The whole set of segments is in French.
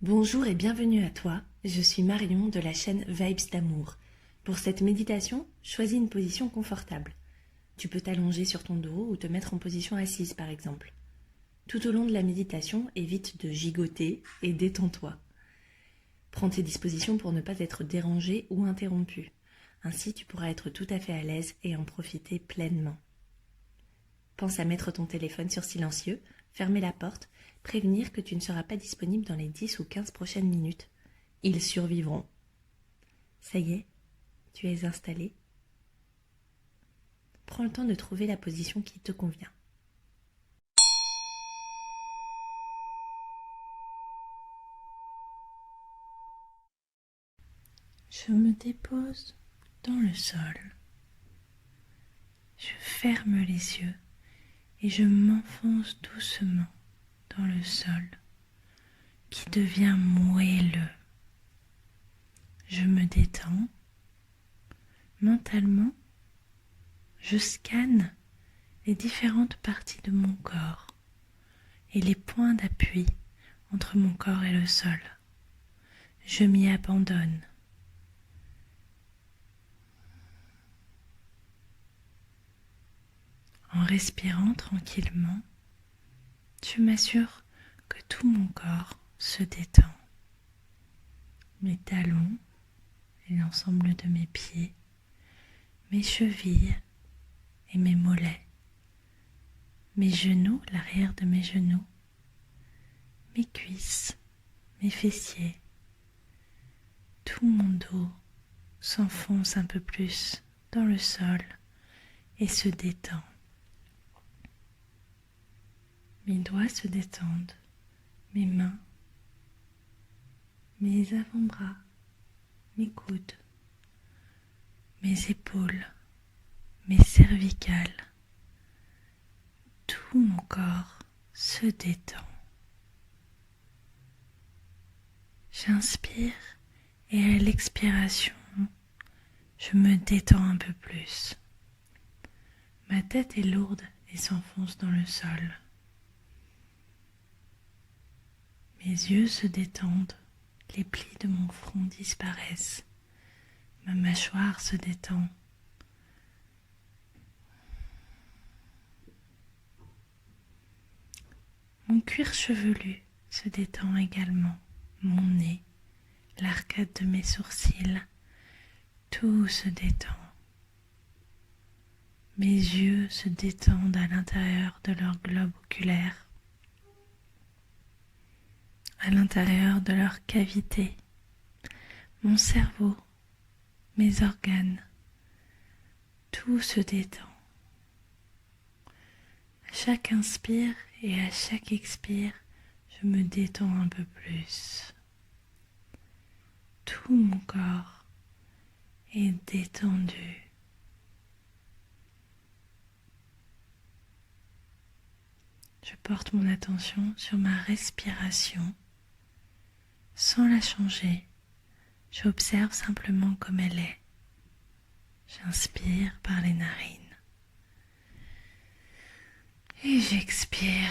Bonjour et bienvenue à toi, je suis Marion de la chaîne Vibes d'amour. Pour cette méditation, choisis une position confortable. Tu peux t'allonger sur ton dos ou te mettre en position assise par exemple. Tout au long de la méditation, évite de gigoter et détends-toi. Prends tes dispositions pour ne pas être dérangé ou interrompu. Ainsi, tu pourras être tout à fait à l'aise et en profiter pleinement. Pense à mettre ton téléphone sur silencieux, fermer la porte, prévenir que tu ne seras pas disponible dans les 10 ou 15 prochaines minutes. Ils survivront. Ça y est, tu es installé. Prends le temps de trouver la position qui te convient. Je me dépose dans le sol. Je ferme les yeux et je m'enfonce doucement dans le sol qui devient moelleux. Je me détends. Mentalement, je scanne les différentes parties de mon corps et les points d'appui entre mon corps et le sol. Je m'y abandonne. En respirant tranquillement, je m'assure que tout mon corps se détend. Mes talons et l'ensemble de mes pieds, mes chevilles et mes mollets, mes genoux, l'arrière de mes genoux, mes cuisses, mes fessiers. Tout mon dos s'enfonce un peu plus dans le sol et se détend. Mes doigts se détendent, mes mains, mes avant-bras, mes coudes, mes épaules, mes cervicales. Tout mon corps se détend. J'inspire et à l'expiration, je me détends un peu plus. Ma tête est lourde et s'enfonce dans le sol. Mes yeux se détendent, les plis de mon front disparaissent. Ma mâchoire se détend. Mon cuir chevelu se détend également. Mon nez, l'arcade de mes sourcils, tout se détend. Mes yeux se détendent à l'intérieur de leur globe oculaire, à l'intérieur de leur cavité. Mon cerveau, mes organes, tout se détend. À chaque inspire et à chaque expire, je me détends un peu plus. Tout mon corps est détendu. Je porte mon attention sur ma respiration sans la changer. J'observe simplement comme elle est. J'inspire par les narines et j'expire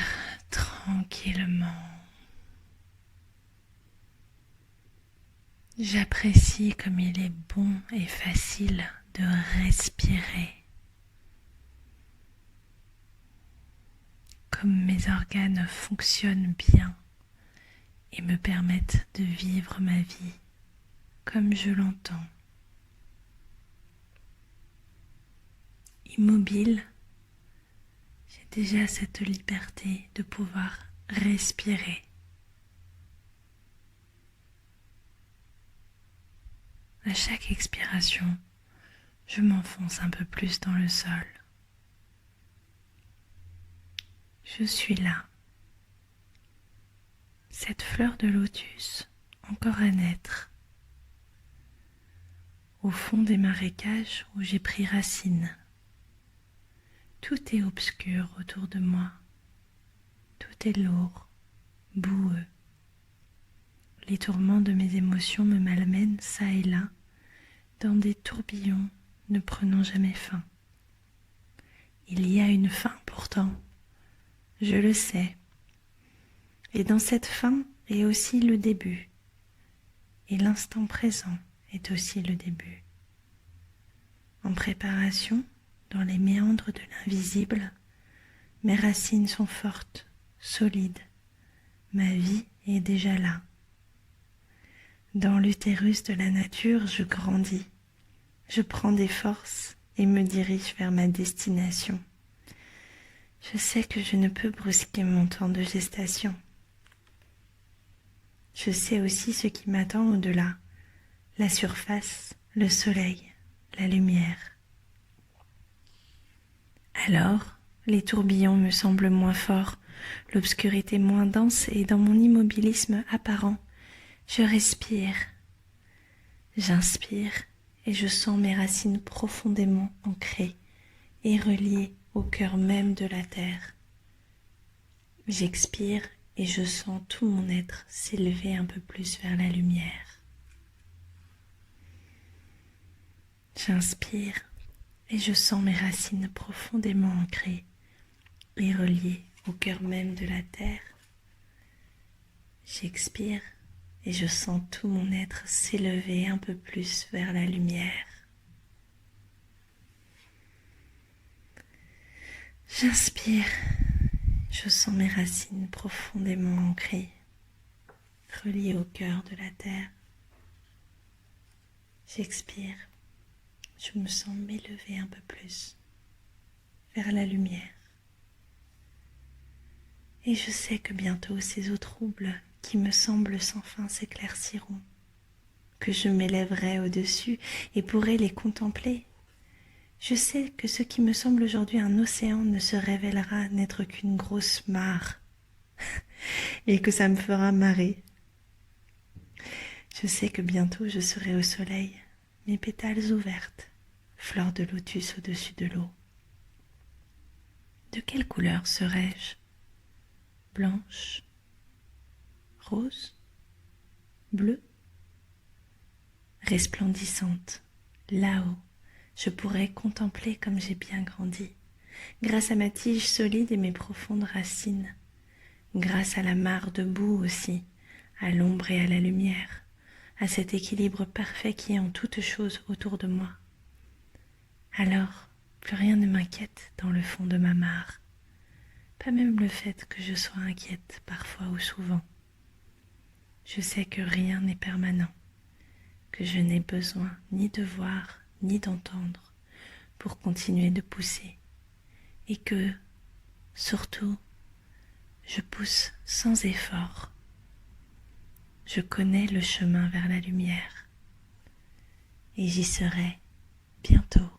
tranquillement. J'apprécie comme il est bon et facile de respirer. Comme mes organes fonctionnent bien et me permettent de vivre ma vie comme je l'entends. Immobile, j'ai déjà cette liberté de pouvoir respirer. À chaque expiration, je m'enfonce un peu plus dans le sol. Je suis là. Cette fleur de lotus, encore à naître, au fond des marécages où j'ai pris racine. Tout est obscur autour de moi. Tout est lourd, boueux. Les tourments de mes émotions me malmènent çà et là, dans des tourbillons ne prenant jamais fin. Il y a une fin pourtant, je le sais. Et dans cette fin, est aussi le début, et l'instant présent est aussi le début. En préparation, dans les méandres de l'invisible, mes racines sont fortes, solides. Ma vie est déjà là. Dans l'utérus de la nature, je grandis. Je prends des forces et me dirige vers ma destination. Je sais que je ne peux brusquer mon temps de gestation. Je sais aussi ce qui m'attend au-delà, la surface, le soleil, la lumière. Alors, les tourbillons me semblent moins forts, l'obscurité moins dense et dans mon immobilisme apparent, je respire, j'inspire et je sens mes racines profondément ancrées et reliées au cœur même de la terre. J'expire et je sens tout mon être s'élever un peu plus vers la lumière. J'inspire et je sens mes racines profondément ancrées et reliées au cœur même de la terre. J'expire et je sens tout mon être s'élever un peu plus vers la lumière. J'inspire, je sens mes racines profondément ancrées, reliées au cœur de la terre. J'expire, je me sens m'élever un peu plus vers la lumière. Et je sais que bientôt ces eaux troubles qui me semblent sans fin s'éclairciront, que je m'élèverai au-dessus et pourrai les contempler. Je sais que ce qui me semble aujourd'hui un océan ne se révélera n'être qu'une grosse mare et que ça me fera marrer. Je sais que bientôt je serai au soleil, mes pétales ouvertes, fleurs de lotus au-dessus de l'eau. De quelle couleur serai-je ? Blanche, rose, bleue, resplendissante, là-haut, je pourrais contempler comme j'ai bien grandi, grâce à ma tige solide et mes profondes racines, grâce à la mare de boue aussi, à l'ombre et à la lumière, à cet équilibre parfait qui est en toutes choses autour de moi. Alors, plus rien ne m'inquiète dans le fond de ma mare, pas même le fait que je sois inquiète parfois ou souvent. Je sais que rien n'est permanent, que je n'ai besoin ni de voir ni d'entendre pour continuer de pousser, et que, surtout, je pousse sans effort. Je connais le chemin vers la lumière, et j'y serai bientôt.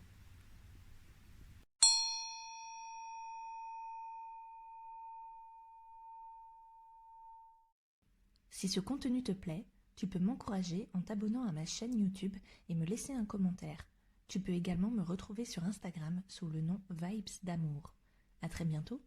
Si ce contenu te plaît, tu peux m'encourager en t'abonnant à ma chaîne YouTube et me laisser un commentaire. Tu peux également me retrouver sur Instagram sous le nom Vibes d'amour. À très bientôt.